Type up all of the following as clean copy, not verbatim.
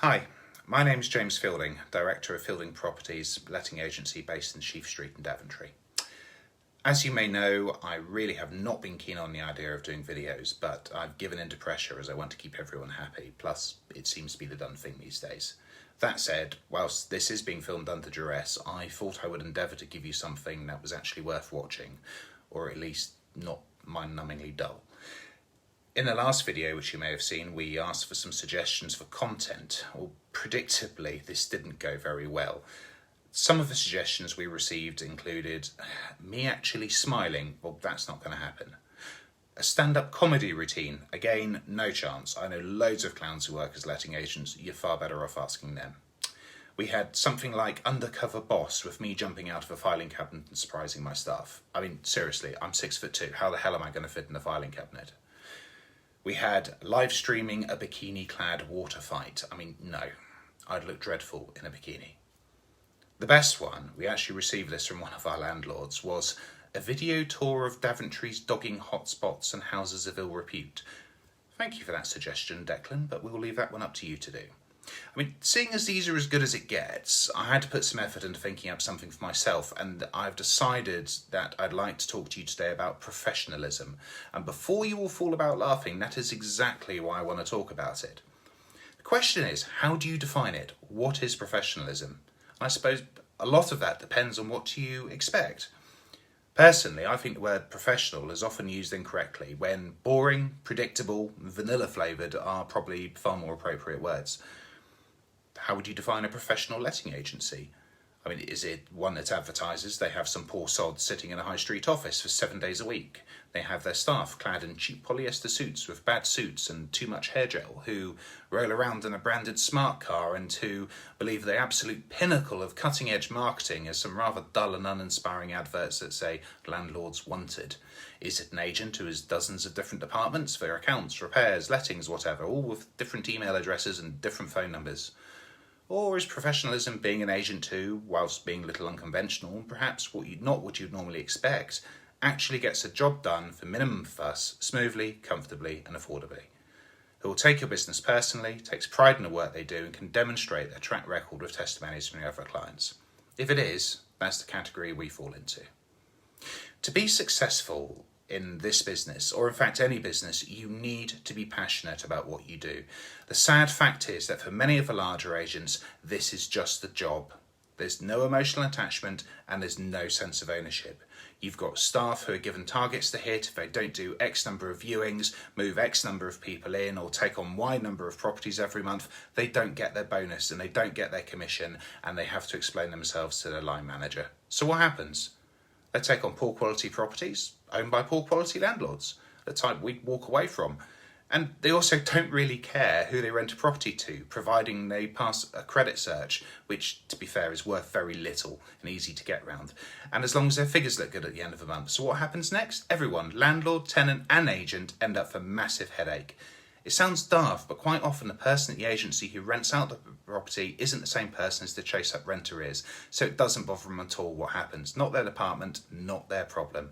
Hi, my name is James Fielding, Director of Fielding Properties, letting agency based in Sheaf Street in Daventry. As you may know, I really have not been keen on the idea of doing videos, but I've given in to pressure as I want to keep everyone happy, plus it seems to be the done thing these days. That said, whilst this is being filmed under duress, I thought I would endeavour to give you something that was actually worth watching, or at least not mind-numbingly dull. In the last video, which you may have seen, we asked for some suggestions for content. Well, predictably, this didn't go very well. Some of the suggestions we received included me actually smiling. Well, that's not going to happen. A stand-up comedy routine. Again, no chance. I know loads of clowns who work as letting agents. You're far better off asking them. We had something like Undercover Boss with me jumping out of a filing cabinet and surprising my staff. I mean, seriously, I'm 6'2". How the hell am I going to fit in a filing cabinet? We had live streaming a bikini-clad water fight. I mean, no, I'd look dreadful in a bikini. The best one, we actually received this from one of our landlords, was a video tour of Daventry's dogging hotspots and houses of ill repute. Thank you for that suggestion, Declan, but we'll leave that one up to you to do. I mean, seeing as these are as good as it gets, I had to put some effort into thinking up something for myself, and I've decided that I'd like to talk to you today about professionalism. And before you all fall about laughing, that is exactly why I want to talk about it. The question is, how do you define it? What is professionalism? And I suppose a lot of that depends on what you expect. Personally, I think the word professional is often used incorrectly when boring, predictable, vanilla flavoured are probably far more appropriate words. How would you define a professional letting agency? I mean, is it one that advertises they have some poor sod sitting in a high street office for 7 days a week? They have their staff clad in cheap polyester suits with bad suits and too much hair gel, who roll around in a branded smart car and who believe the absolute pinnacle of cutting-edge marketing is some rather dull and uninspiring adverts that say landlords wanted. Is it an agent who has dozens of different departments for accounts, repairs, lettings, whatever, all with different email addresses and different phone numbers? Or is professionalism being an agent who, whilst being a little unconventional, perhaps not what you'd normally expect, actually gets a job done for minimum fuss, smoothly, comfortably and affordably? Who will take your business personally, takes pride in the work they do and can demonstrate their track record with testimonies from your other clients? If it is, that's the category we fall into. To be successful in this business, or in fact any business, you need to be passionate about what you do. The sad fact is that for many of the larger agents, this is just the job. There's no emotional attachment and there's no sense of ownership. You've got staff who are given targets to hit. If they don't do X number of viewings, move X number of people in, or take on Y number of properties every month, they don't get their bonus and they don't get their commission, and they have to explain themselves to their line manager. So what happens? They take on poor quality properties owned by poor quality landlords, the type we'd walk away from. And they also don't really care who they rent a property to, providing they pass a credit search, which, to be fair, is worth very little and easy to get round. And as long as their figures look good at the end of the month. So what happens next? Everyone, landlord, tenant and agent, end up with a massive headache. It sounds daft, but quite often the person at the agency who rents out the property isn't the same person as the chase-up renter is, so it doesn't bother them at all what happens. Not their department, not their problem.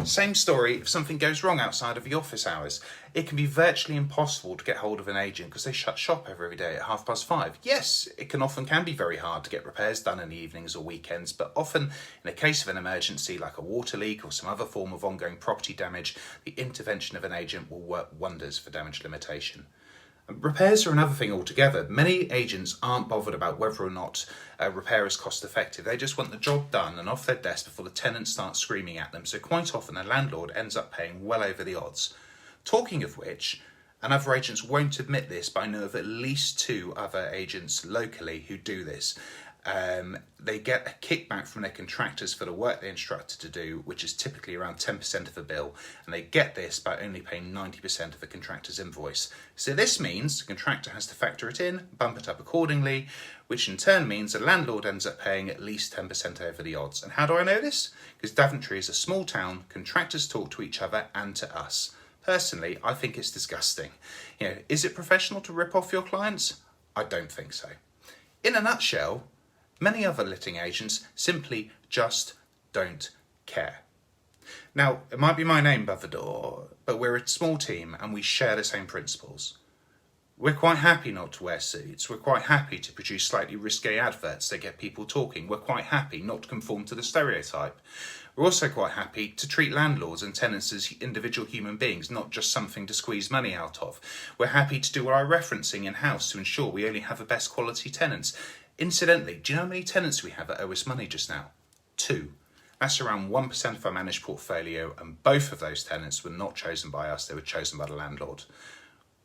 Same story if something goes wrong outside of the office hours. It can be virtually impossible to get hold of an agent because they shut shop every day at 5:30. Yes, it can be very hard to get repairs done in the evenings or weekends, but often in the case of an emergency like a water leak or some other form of ongoing property damage, the intervention of an agent will work wonders for damage limitation. Repairs are another thing altogether. Many agents aren't bothered about whether or not a repair is cost effective. They just want the job done and off their desk before the tenant starts screaming at them. So quite often a landlord ends up paying well over the odds. Talking of which, and other agents won't admit this, but I know of at least 2 other agents locally who do this. They get a kickback from their contractors for the work they're instructed to do, which is typically around 10% of the bill, and they get this by only paying 90% of the contractor's invoice. So this means the contractor has to factor it in, bump it up accordingly, which in turn means the landlord ends up paying at least 10% over the odds. And how do I know this? Because Daventry is a small town, contractors talk to each other and to us. Personally, I think it's disgusting. Is it professional to rip off your clients? I don't think so. In a nutshell, many other letting agents simply just don't care. Now, it might be my name above the door, but we're a small team and we share the same principles. We're quite happy not to wear suits. We're quite happy to produce slightly risque adverts that get people talking. We're quite happy not to conform to the stereotype. We're also quite happy to treat landlords and tenants as individual human beings, not just something to squeeze money out of. We're happy to do our referencing in-house to ensure we only have the best quality tenants. Incidentally, do you know how many tenants we have that owe us money just now? 2. That's around 1% of our managed portfolio, and both of those tenants were not chosen by us, they were chosen by the landlord.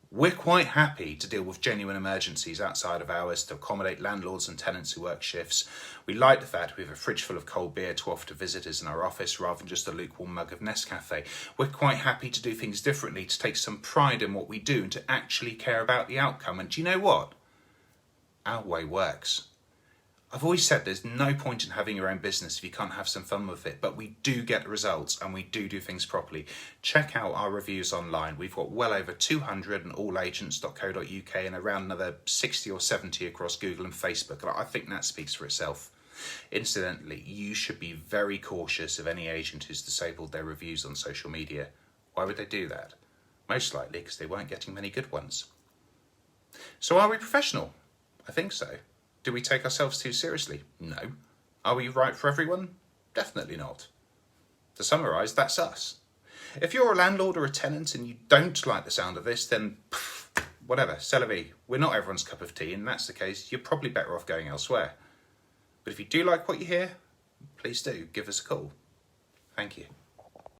We're quite happy to deal with genuine emergencies outside of hours to accommodate landlords and tenants who work shifts. We like the fact we have a fridge full of cold beer to offer to visitors in our office rather than just a lukewarm mug of Nescafe. We're quite happy to do things differently, to take some pride in what we do and to actually care about the outcome. And do you know what? Our way works. I've always said there's no point in having your own business if you can't have some fun with it, but we do get results and we do things properly. Check out our reviews online. We've got well over 200 on allagents.co.uk and around another 60 or 70 across Google and Facebook. I think that speaks for itself. Incidentally, you should be very cautious of any agent who's disabled their reviews on social media. Why would they do that? Most likely because they weren't getting many good ones. So are we professional? I think so. Do we take ourselves too seriously? No. Are we right for everyone? Definitely not. To summarise, that's us. If you're a landlord or a tenant and you don't like the sound of this, then whatever, c'est la vie. We're not everyone's cup of tea, and that's the case. You're probably better off going elsewhere. But if you do like what you hear, please do give us a call. Thank you.